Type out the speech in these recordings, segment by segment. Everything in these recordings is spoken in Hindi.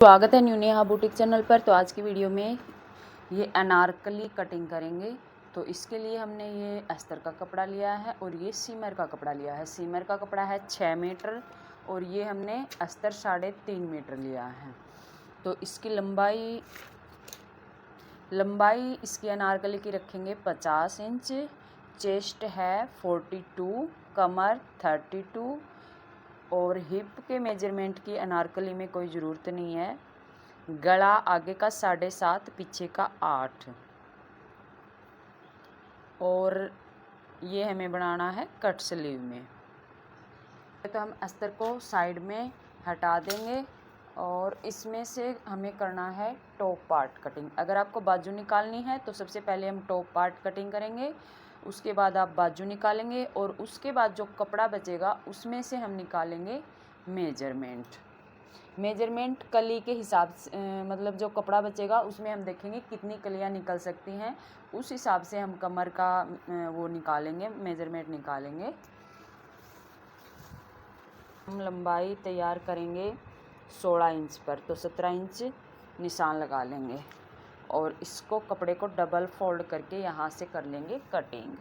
स्वागत है न्यू नेहा बुटीक चैनल पर। तो आज की वीडियो में ये अनारकली कटिंग करेंगे। तो इसके लिए हमने ये अस्तर का कपड़ा लिया है और ये सीमर का कपड़ा लिया है। सीमर का कपड़ा है 6 मीटर और ये हमने अस्तर 3.5 मीटर लिया है। तो इसकी लंबाई इसकी अनारकली की रखेंगे 50 इंच। चेस्ट है 42, कमर 32 और हिप के मेजरमेंट की अनारकली में कोई ज़रूरत नहीं है। गला आगे का 7.5, पीछे का 8 और ये हमें बनाना है कट स्लीव में। तो हम अस्तर को साइड में हटा देंगे और इसमें से हमें करना है टॉप पार्ट कटिंग। अगर आपको बाजू निकालनी है तो सबसे पहले हम टॉप पार्ट कटिंग करेंगे, उसके बाद आप बाजू निकालेंगे और उसके बाद जो कपड़ा बचेगा उसमें से हम निकालेंगे मेजरमेंट कली के हिसाब से, मतलब जो कपड़ा बचेगा उसमें हम देखेंगे कितनी कलियां निकल सकती हैं, उस हिसाब से हम कमर का वो निकालेंगे, मेजरमेंट निकालेंगे। हम लंबाई तैयार करेंगे 16 इंच पर, तो 17 इंच निशान लगा लेंगे और इसको कपड़े को डबल फोल्ड करके यहाँ से कर लेंगे कटिंग।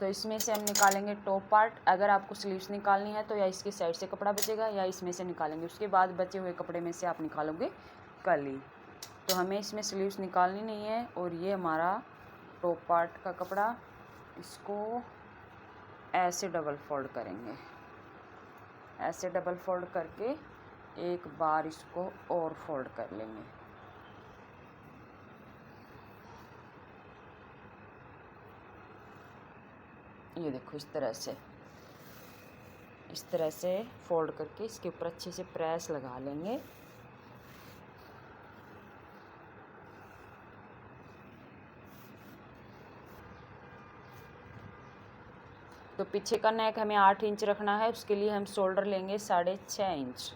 तो इसमें से हम निकालेंगे टॉप पार्ट। अगर आपको स्लीव्स निकालनी है तो या इसकी साइड से कपड़ा बचेगा या इसमें से निकालेंगे, उसके बाद बचे हुए कपड़े में से आप निकालोगे कली। तो हमें इसमें स्लीव्स निकालनी नहीं है और ये हमारा टॉप पार्ट का कपड़ा, इसको ऐसे डबल फोल्ड करेंगे। ऐसे डबल फोल्ड करके एक बार इसको और फोल्ड कर लेंगे। ये देखो इस तरह से फोल्ड करके इसके ऊपर अच्छे से प्रेस लगा लेंगे। तो पीछे का नेक हमें 8 इंच रखना है, उसके लिए हम शोल्डर लेंगे 6.5 इंच।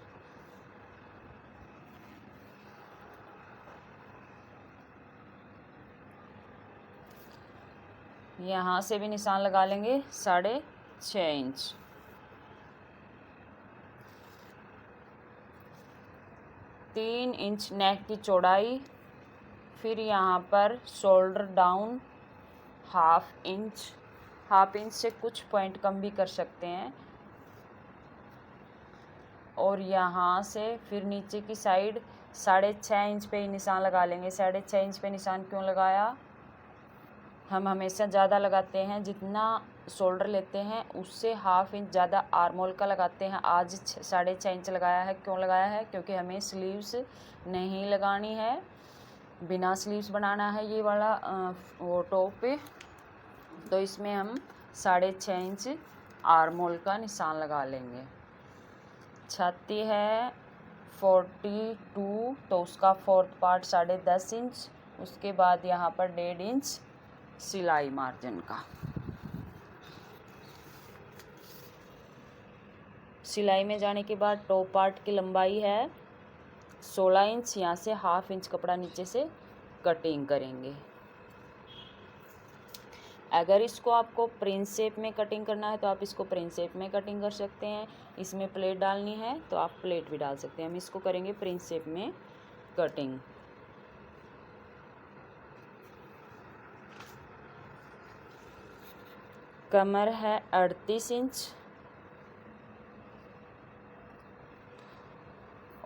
यहाँ से भी निशान लगा लेंगे 6.5 इंच। तीन इंच नेक की चौड़ाई, फिर यहाँ पर शोल्डर डाउन हाफ इंच से कुछ पॉइंट कम भी कर सकते हैं। और यहाँ से फिर नीचे की साइड 6.5 इंच पे ही निशान लगा लेंगे। 6.5 इंच पे निशान क्यों लगाया? हम हमेशा ज़्यादा लगाते हैं, जितना शोल्डर लेते हैं उससे हाफ इंच ज़्यादा आर्मोल का लगाते हैं। आज 6.5 इंच लगाया है। क्यों लगाया है? क्योंकि हमें स्लीव्स नहीं लगानी है, बिना स्लीव्स बनाना है ये वाला वो टॉप पे। तो इसमें हम 6.5 इंच आर्मोल का निशान लगा लेंगे। छाती है 42, तो उसका फोर्थ पार्ट 10.5 इंच। उसके बाद यहाँ पर 1.5 इंच सिलाई मार्जिन का। सिलाई में जाने के बाद टॉप पार्ट की लंबाई है 16 इंच। यहाँ से हाफ इंच कपड़ा नीचे से कटिंग करेंगे। अगर इसको आपको प्रिंस शेप में कटिंग करना है तो आप इसको प्रिंस शेप में कटिंग कर सकते हैं। इसमें प्लेट डालनी है तो आप प्लेट भी डाल सकते हैं। हम इसको करेंगे प्रिंस शेप में कटिंग। कमर है 38 इंच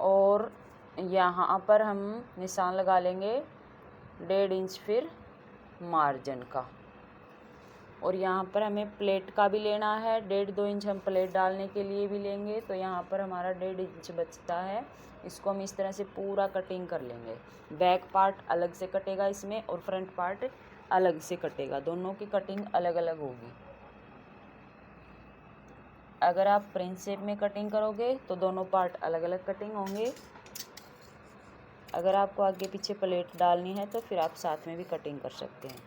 और यहाँ पर हम निशान लगा लेंगे 1.5 इंच फिर मार्जिन का। और यहाँ पर हमें प्लेट का भी लेना है 1.5-2 इंच हम प्लेट डालने के लिए भी लेंगे। तो यहाँ पर हमारा 1.5 इंच बचता है। इसको हम इस तरह से पूरा कटिंग कर लेंगे। बैक पार्ट अलग से कटेगा इसमें और फ्रंट पार्ट अलग से कटेगा, दोनों की कटिंग अलग अलग होगी। अगर आप प्रिंस शेप में कटिंग करोगे तो दोनों पार्ट अलग अलग कटिंग होंगे। अगर आपको आगे पीछे प्लेट डालनी है तो फिर आप साथ में भी कटिंग कर सकते हैं।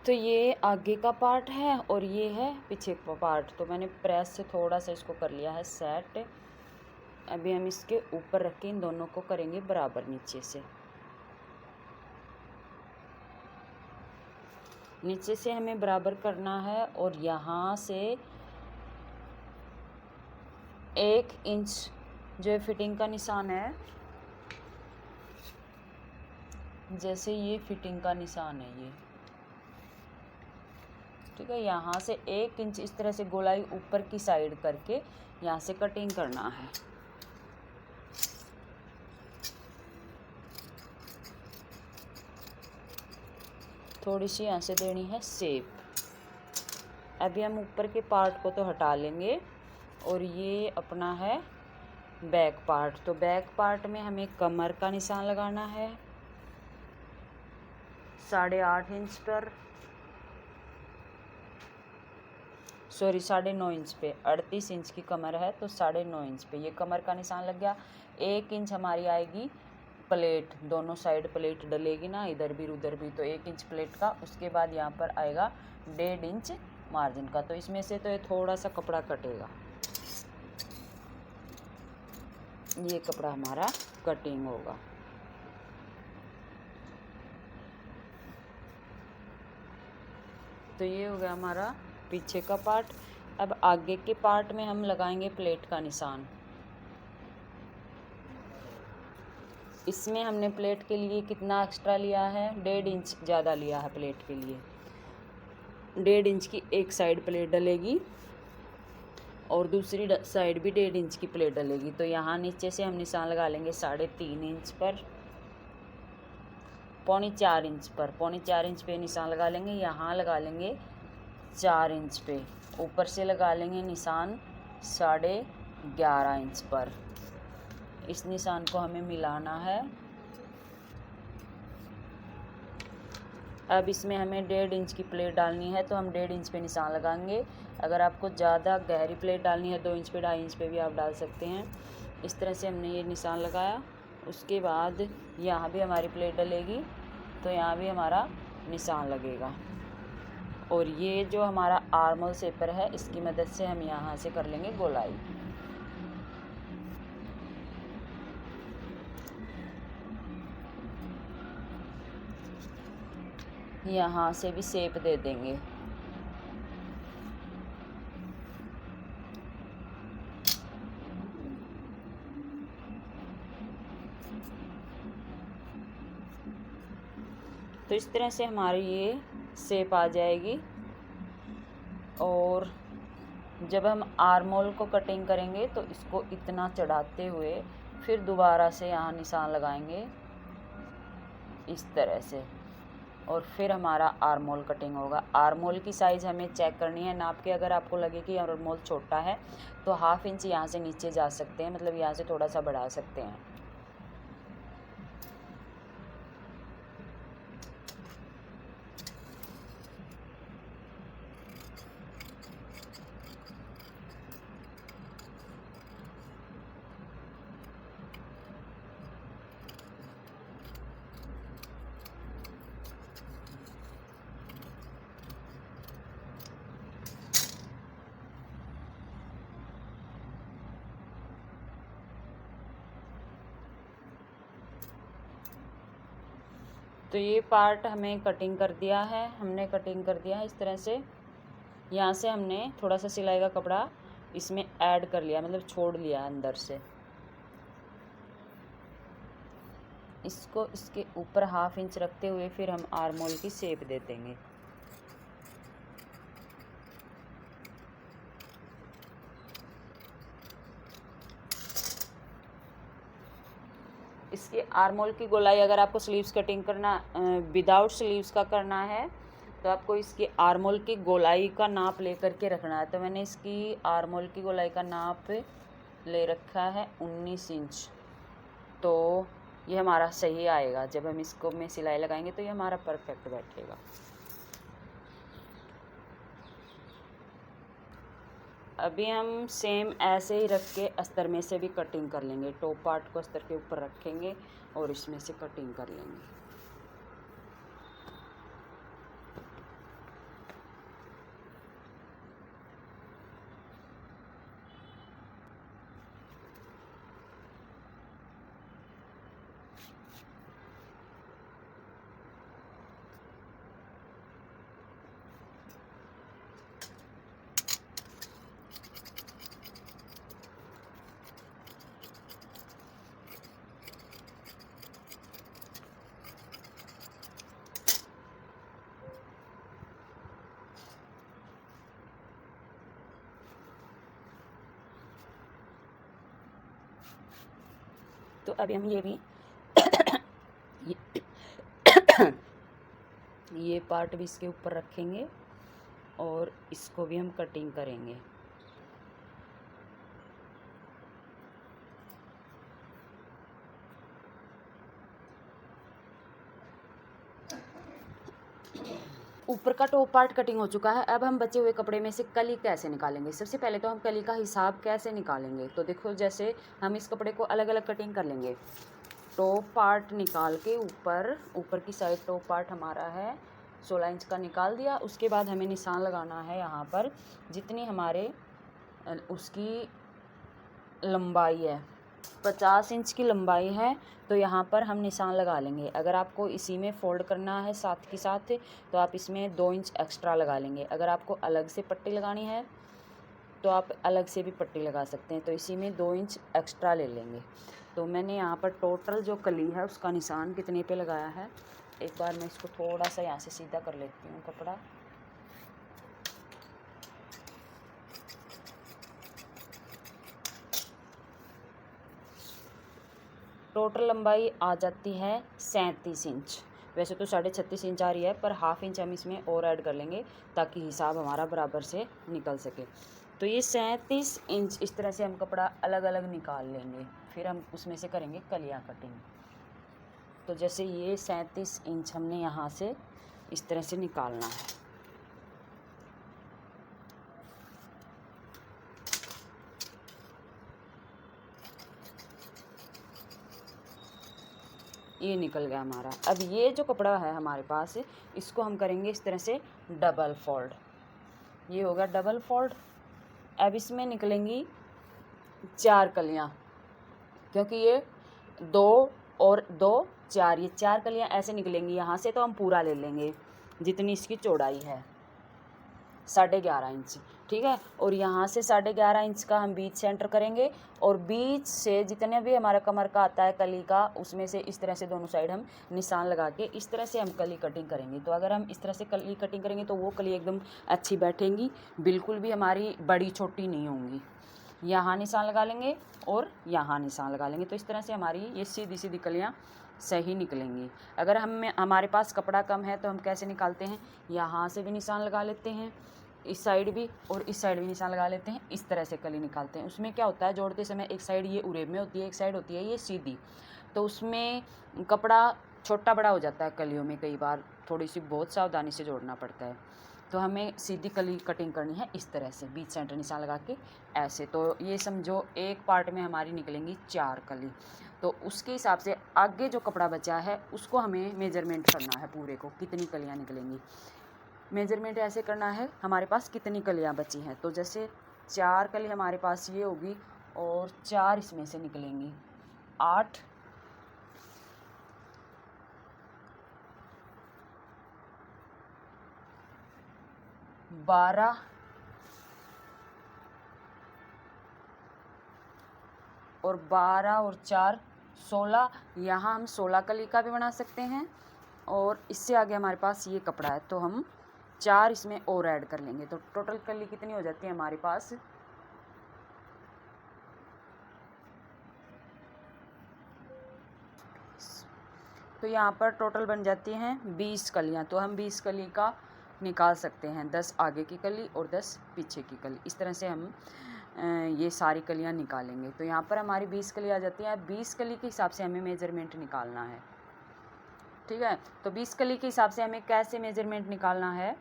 तो ये आगे का पार्ट है और ये है पीछे का पार्ट। तो मैंने प्रेस से थोड़ा सा इसको कर लिया है सेट। अभी हम इसके ऊपर रख के इन दोनों को करेंगे बराबर नीचे से हमें बराबर करना है। और यहाँ से 1 इंच जो फिटिंग का निशान है, जैसे ये फिटिंग का निशान है ये, ठीक है। यहाँ से 1 इंच इस तरह से गोलाई ऊपर की साइड करके यहाँ से कटिंग करना है। थोड़ी सी यहाँ से देनी है शेप। अभी हम ऊपर के पार्ट को तो हटा लेंगे और ये अपना है बैक पार्ट। तो बैक पार्ट में हमें कमर का निशान लगाना है 8.5 इंच पर, सॉरी 9.5 इंच पे। 38 इंच की कमर है तो 9.5 इंच पे ये कमर का निशान लग गया। 1 इंच हमारी आएगी प्लेट, दोनों साइड प्लेट डलेगी ना, इधर भी उधर भी, तो 1 इंच प्लेट का। उसके बाद यहाँ पर आएगा 1.5 इंच मार्जिन का। तो इसमें से तो ये थोड़ा सा कपड़ा कटेगा, ये कपड़ा हमारा कटिंग होगा। तो ये हो गया हमारा पीछे का पार्ट। अब आगे के पार्ट में हम लगाएंगे प्लेट का निशान। इसमें हमने प्लेट के लिए कितना एक्स्ट्रा लिया है, 1.5 इंच ज़्यादा लिया है प्लेट के लिए। 1.5 इंच की एक साइड प्लेट डलेगी और दूसरी साइड भी 1.5 इंच की प्लेट डलेगी। तो यहाँ नीचे से हम निशान लगा लेंगे 3.5 इंच पर, 3.25 इंच पर, 3.25 इंच पे निशान लगा लेंगे। यहाँ लगा लेंगे 4 इंच पे, ऊपर से लगा लेंगे निशान 11.5 इंच पर। इस निशान को हमें मिलाना है। अब इसमें हमें 1.5 इंच की प्लेट डालनी है तो हम 1.5 इंच पे निशान लगाएंगे। अगर आपको ज़्यादा गहरी प्लेट डालनी है 2 इंच पे 2.5 इंच पे भी आप डाल सकते हैं। इस तरह से हमने ये निशान लगाया। उसके बाद यहाँ भी हमारी प्लेट डलेगी तो यहाँ भी हमारा निशान लगेगा। और ये जो हमारा आर्मोल शेपर है इसकी मदद से हम यहाँ से कर लेंगे गोलाई। यहाँ से भी शेप दे देंगे। तो इस तरह से हमारी ये शेप आ जाएगी। और जब हम आर्मोल को कटिंग करेंगे तो इसको इतना चढ़ाते हुए फिर दोबारा से यहाँ निशान लगाएंगे इस तरह से, और फिर हमारा आर्मोल कटिंग होगा। आर्मोल की साइज़ हमें चेक करनी है नाप के। अगर आपको लगे कि आर्मोल छोटा है तो 1/2 इंच यहाँ से नीचे जा सकते हैं, मतलब यहाँ से थोड़ा सा बढ़ा सकते हैं। तो ये पार्ट हमें कटिंग कर दिया है, हमने कटिंग कर दिया है इस तरह से। यहाँ से हमने थोड़ा सा सिलाई का कपड़ा इसमें ऐड कर लिया, मतलब छोड़ लिया अंदर से। इसको इसके ऊपर 1/2 इंच रखते हुए फिर हम आर्मोल की शेप दे देंगे। इसके आर्मोल की गोलाई अगर आपको स्लीव्स कटिंग करना विदाउट स्लीव्स का करना है तो आपको इसकी आर्मोल की गोलाई का नाप ले करके रखना है। तो मैंने इसकी आर्मोल की गोलाई का नाप ले रखा है 19 इंच। तो ये हमारा सही आएगा। जब हम इसको में सिलाई लगाएंगे तो ये हमारा परफेक्ट बैठेगा। अभी हम सेम ऐसे ही रख के अस्तर में से भी कटिंग कर लेंगे। टॉप पार्ट को अस्तर के ऊपर रखेंगे और इसमें से कटिंग कर लेंगे। तो अभी हम ये भी ये पार्ट भी इसके ऊपर रखेंगे और इसको भी हम कटिंग करेंगे। ऊपर का टॉप पार्ट कटिंग हो चुका है। अब हम बचे हुए कपड़े में से कली कैसे निकालेंगे। सबसे पहले तो हम कली का हिसाब कैसे निकालेंगे, तो देखो जैसे हम इस कपड़े को अलग अलग कटिंग कर लेंगे। टॉप पार्ट निकाल के ऊपर की साइड टॉप पार्ट हमारा है 16 इंच का निकाल दिया। उसके बाद हमें निशान लगाना है यहाँ पर जितनी हमारे उसकी लंबाई है, 50 इंच की लंबाई है, तो यहाँ पर हम निशान लगा लेंगे। अगर आपको इसी में फ़ोल्ड करना है साथ के साथ तो आप इसमें 2 इंच एक्स्ट्रा लगा लेंगे। अगर आपको अलग से पट्टी लगानी है तो आप अलग से भी पट्टी लगा सकते हैं, तो इसी में 2 इंच एक्स्ट्रा ले लेंगे। तो मैंने यहाँ पर टोटल जो कली है उसका निशान कितने पे लगाया है, एक बार मैं इसको थोड़ा सा यहाँ से सीधा कर लेती हूँ कपड़ा। टोटल लंबाई आ जाती है 37 इंच। वैसे तो 36.5 इंच आ रही है, पर हाफ इंच हम इसमें और ऐड कर लेंगे ताकि हिसाब हमारा बराबर से निकल सके। तो ये 37 इंच इस तरह से हम कपड़ा अलग अलग निकाल लेंगे, फिर हम उसमें से करेंगे कलियाँ कटिंग। तो जैसे ये 37 इंच हमने यहाँ से इस तरह से निकालना है। ये निकल गया हमारा। अब ये जो कपड़ा है हमारे पास इसको हम करेंगे इस तरह से डबल फोल्ड। ये होगा डबल फोल्ड। अब इसमें निकलेंगी 4 कलियाँ, क्योंकि ये 2 और 2 4, ये 4 कलियाँ ऐसे निकलेंगी। यहाँ से तो हम पूरा ले लेंगे जितनी इसकी चौड़ाई है 11.5 इंच, ठीक है। और यहाँ से 11.5 इंच का हम बीच सेंटर करेंगे और बीच से जितने भी हमारा कमर का आता है कली का, उसमें से इस तरह से दोनों साइड हम निशान लगा के इस तरह से हम कली कटिंग करेंगे। तो अगर हम इस तरह से कली कटिंग करेंगे तो वो कली एकदम अच्छी बैठेंगी, बिल्कुल भी हमारी बड़ी छोटी नहीं होंगी। यहाँ निशान लगा लेंगे और यहाँ निशान लगा लेंगे, तो इस तरह से हमारी ये सीधी सीधी कलियाँ सही निकलेंगी। अगर हमारे पास कपड़ा कम है तो हम कैसे निकालते हैं, यहाँ से भी निशान लगा लेते हैं, इस साइड भी और इस साइड भी निशान लगा लेते हैं, इस तरह से कली निकालते हैं। उसमें क्या होता है, जोड़ते समय एक साइड ये उरेब में होती है, एक साइड होती है ये सीधी, तो उसमें कपड़ा छोटा बड़ा हो जाता है कलियों में, कई बार थोड़ी सी बहुत सावधानी से जोड़ना पड़ता है। तो हमें सीधी कली कटिंग करनी है इस तरह से, बीच सेंटर निशान लगा के ऐसे। तो ये समझो एक पार्ट में हमारी निकलेंगी 4 कली। तो उसके हिसाब से आगे जो कपड़ा बचा है उसको हमें मेजरमेंट करना है पूरे को, कितनी कलियाँ निकलेंगी। मेजरमेंट ऐसे करना है हमारे पास कितनी कलियाँ बची हैं। तो जैसे 4 कली हमारे पास ये होगी और 4 इसमें से निकलेंगी, 8, 12 और 12 और 4 16। यहाँ हम 16 कली का भी बना सकते हैं और इससे आगे हमारे पास ये कपड़ा है तो हम 4 इसमें और ऐड कर लेंगे। तो टोटल कली कितनी हो जाती है हमारे पास, तो यहाँ पर टोटल बन जाती हैं 20 कलियाँ। तो हम 20 कली का निकाल सकते हैं, 10 आगे की कली और 10 पीछे की कली। इस तरह से हम ये सारी कलियाँ निकालेंगे। तो यहाँ पर हमारी 20 कली आ जाती है। 20 कली के हिसाब से हमें मेजरमेंट निकालना है, ठीक है। तो 20 कली के हिसाब से हमें कैसे मेजरमेंट निकालना है,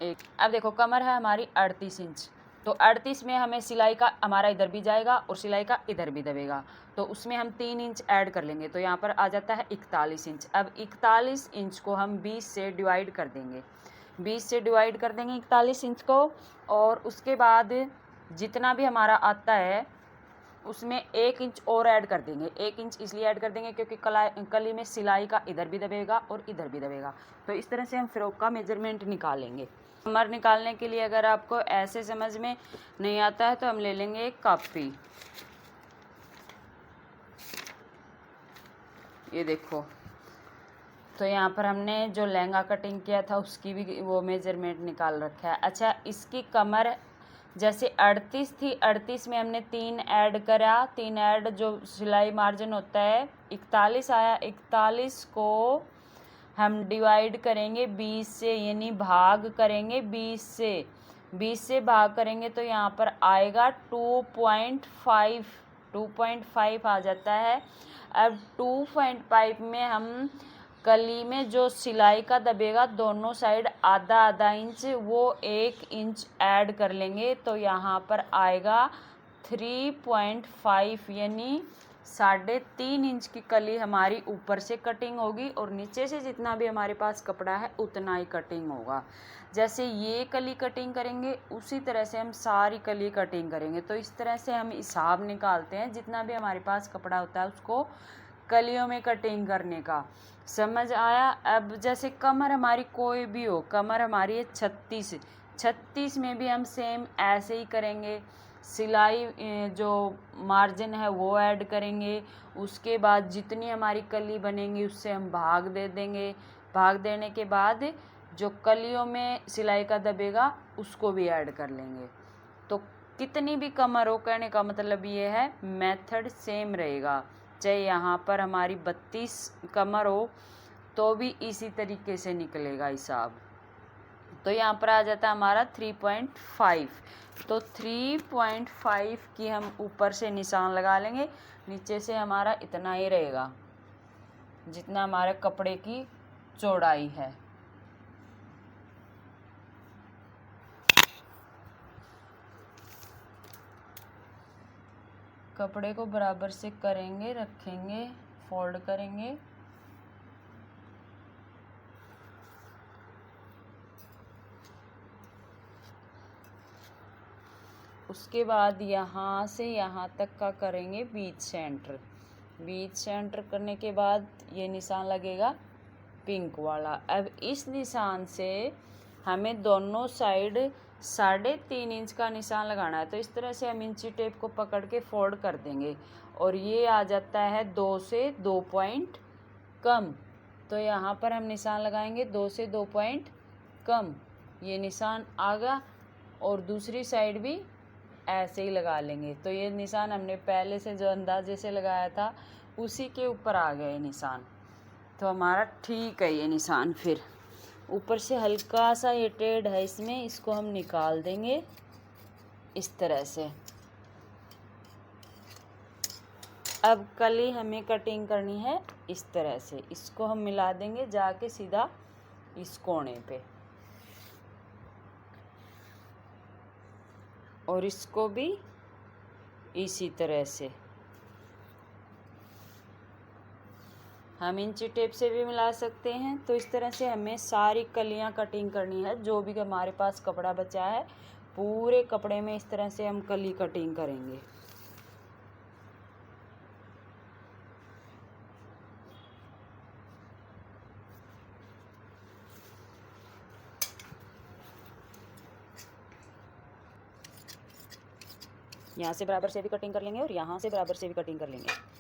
अब देखो कमर है हमारी 38 इंच, तो 38 में हमें सिलाई का हमारा इधर भी जाएगा और सिलाई का इधर भी दबेगा, तो उसमें हम 3 इंच ऐड कर लेंगे। तो यहाँ पर आ जाता है 41 इंच। अब 41 इंच को हम 20 से डिवाइड कर देंगे, 20 से डिवाइड कर देंगे 41 इंच को, और उसके बाद जितना भी हमारा आता है उसमें 1 इंच और ऐड कर देंगे। 1 इंच इसलिए ऐड कर देंगे क्योंकि कली में सिलाई का इधर भी दबेगा और इधर भी दबेगा। तो इस तरह से हम फ्रॉक का मेजरमेंट निकालेंगे। कमर निकालने के लिए अगर आपको ऐसे समझ में नहीं आता है तो हम ले लेंगे एक कॉपी, ये देखो। तो यहाँ पर हमने जो लहंगा कटिंग किया था उसकी भी वो मेजरमेंट निकाल रखा है। अच्छा, इसकी कमर जैसे 38 थी, 38 में हमने 3 ऐड करा, 3 ऐड जो सिलाई मार्जिन होता है 41 आया। 41 को हम डिवाइड करेंगे 20 से, यानी भाग करेंगे 20 से। 20 से भाग करेंगे तो यहाँ पर आएगा 2.5 आ जाता है। अब 2.5 में हम कली में जो सिलाई का दबेगा दोनों साइड आधा आधा इंच, वो 1 इंच ऐड कर लेंगे तो यहाँ पर आएगा 3.5, यानी 3.5 इंच की कली हमारी ऊपर से कटिंग होगी और नीचे से जितना भी हमारे पास कपड़ा है उतना ही कटिंग होगा। जैसे ये कली कटिंग करेंगे उसी तरह से हम सारी कली कटिंग करेंगे। तो इस तरह से हम हिसाब निकालते हैं जितना भी हमारे पास कपड़ा होता है उसको कलियों में कटिंग करने का। समझ आया? अब जैसे कमर हमारी कोई भी हो, कमर हमारी है 36 में भी हम सेम ऐसे ही करेंगे। सिलाई जो मार्जिन है वो ऐड करेंगे, उसके बाद जितनी हमारी कली बनेंगी उससे हम भाग दे देंगे। भाग देने के बाद जो कलियों में सिलाई का दबेगा उसको भी ऐड कर लेंगे। तो कितनी भी कमर हो, कहने का मतलब ये है मेथड सेम रहेगा। चाहे यहाँ पर हमारी 32 कमर हो तो भी इसी तरीके से निकलेगा हिसाब। तो यहाँ पर आ जाता है हमारा 3.5। तो 3.5 की हम ऊपर से निशान लगा लेंगे, नीचे से हमारा इतना ही रहेगा जितना हमारे कपड़े की चौड़ाई है। कपड़े को बराबर से करेंगे, रखेंगे, फोल्ड करेंगे। उसके बाद यहाँ से यहाँ तक का करेंगे बीच सेंटर। बीच सेंटर करने के बाद ये निशान लगेगा पिंक वाला। अब इस निशान से हमें दोनों साइड 3.5 इंच का निशान लगाना है। तो इस तरह से हम इंची टेप को पकड़ के फोल्ड कर देंगे और ये आ जाता है 2 से 2 पॉइंट कम। तो यहाँ पर हम निशान लगाएंगे 2 से 2 पॉइंट कम। ये निशान आ गया और दूसरी साइड भी ऐसे ही लगा लेंगे। तो ये निशान हमने पहले से जो अंदाजे से लगाया था उसी के ऊपर आ गया ये निशान। तो हमारा ठीक है ये निशान। फिर ऊपर से हल्का सा ये टेढ़ है इसमें, इसको हम निकाल देंगे इस तरह से। अब कली हमें कटिंग करनी है इस तरह से, इसको हम मिला देंगे जाके सीधा इस कोने पे, और इसको भी इसी तरह से हम इंची टेप से भी मिला सकते हैं। तो इस तरह से हमें सारी कलियां कटिंग करनी है। जो भी हमारे पास कपड़ा बचा है पूरे कपड़े में इस तरह से हम कली कटिंग करेंगे। यहाँ से बराबर से भी कटिंग कर लेंगे और यहाँ से बराबर से भी कटिंग कर लेंगे।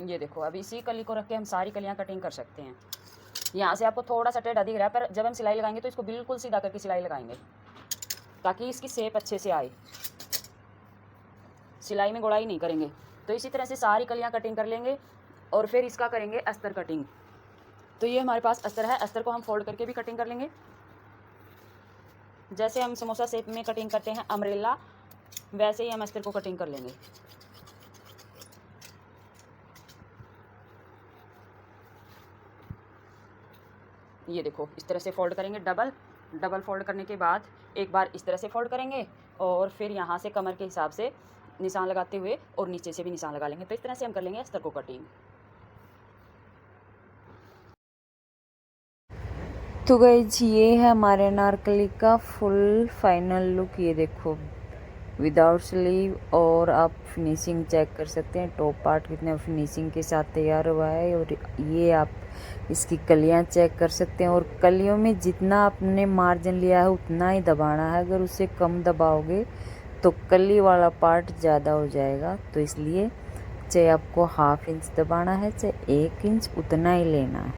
ये देखो, अब इसी कली को रख के हम सारी कलियाँ कटिंग कर सकते हैं। यहाँ से आपको थोड़ा सा टेढ़ा दिख रहा है, पर जब हम सिलाई लगाएंगे तो इसको बिल्कुल सीधा करके सिलाई लगाएंगे ताकि इसकी शेप अच्छे से आए। सिलाई में गोड़ाई नहीं करेंगे। तो इसी तरह से सारी कलियाँ कटिंग कर लेंगे और फिर इसका करेंगे अस्तर कटिंग। तो ये हमारे पास अस्तर है, अस्तर को हम फोल्ड करके भी कटिंग कर लेंगे। जैसे हम समोसा शेप में कटिंग करते हैं अम्ब्रेला, वैसे ही हम अस्तर को कटिंग कर लेंगे। ये देखो, इस तरह से फोल्ड करेंगे, डबल फोल्ड करने के बाद एक बार इस तरह से फोल्ड करेंगे और फिर यहाँ से कमर के हिसाब से निशान लगाते हुए और नीचे से भी निशान लगा लेंगे। तो इस तरह से हम कर लेंगे अस्तर को कटिंग। तो गाइस ये है हमारे अनारकली का फुल फाइनल लुक। ये देखो विदाउट स्लीव। और आप फिनिशिंग चेक कर सकते हैं, टॉप पार्ट कितने फिनिशिंग के साथ तैयार हुआ है। और ये आप इसकी कलियां चेक कर सकते हैं। और कलियों में जितना आपने मार्जिन लिया है उतना ही दबाना है, अगर उससे कम दबाओगे तो कली वाला पार्ट ज़्यादा हो जाएगा। तो इसलिए चाहे आपको 1/2 इंच दबाना है चाहे 1 इंच, उतना ही लेना है।